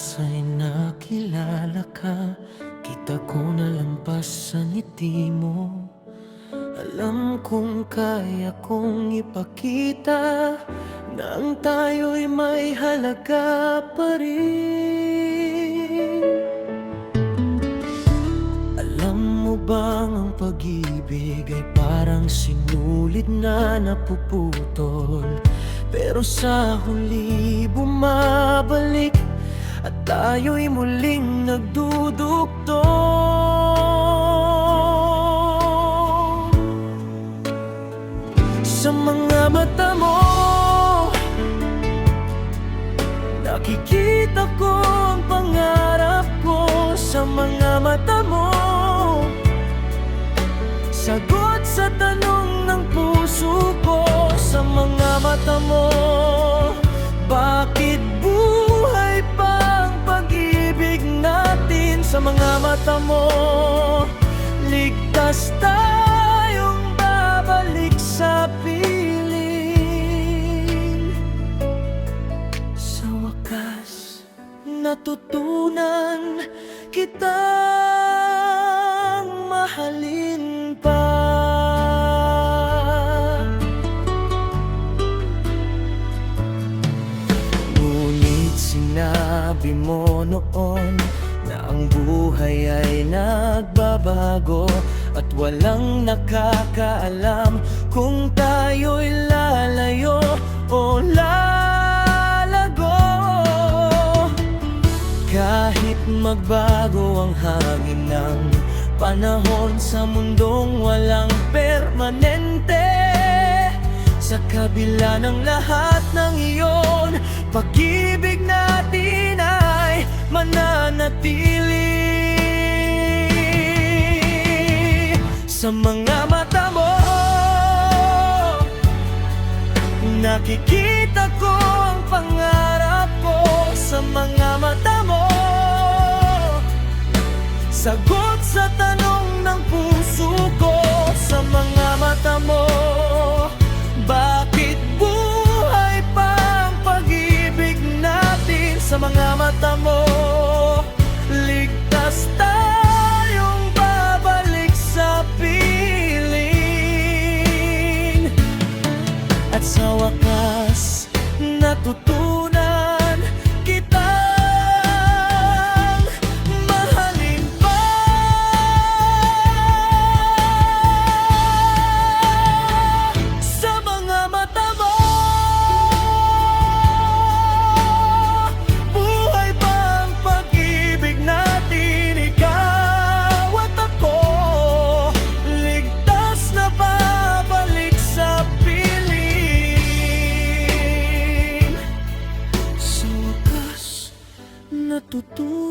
wakas ay nakilala ka. Kita ko na lampas sa ngiti mo. Alam kong kaya kong ipakita na ang tayo'y may halaga pa rin. Alam mo bang ang pag-ibig ay parang sinulid na napuputol, pero sa huli bumabalik at tayo'y muling nagdudugtong. Sa mga mata mo, nakikita ko ang pangarap ko. Sa mga mata mo, sagot sa tanong ng puso ko. Sa mga mata mo, bakit buhay pa ang pag-ibig natin? Sa mga mata mo, ligtas tayong babalik sa piling. Sa wakas, natutunan kitang mahalin pa. Ngunit sinabi mo noon na ang buhay ay nagbabago at walang nakakaalam kung tayo'y lalayo o lalago. Kahit magbago ang hangin ng panahon sa mundong walang permanente, sa kabila ng lahat ng iyon, pag-ibig natin ay mananatili. Sa mga mata mo, nakikita ko ang pangarap ko. Sa mga mata mo, sagot sa tanong ng puso ko. Sa mga mata mo, bakit buhay pa ang pag-ibig natin? Sa mga mata mo, ligtas tayong babalik sa piling. At sa wakas, natutunan kitang mahalin pa. Sa mga mata mo, buhay pa ang pag-ibig natin. Ikaw at ako, ligtas na babalik sa piling. Sa wakas, natutunan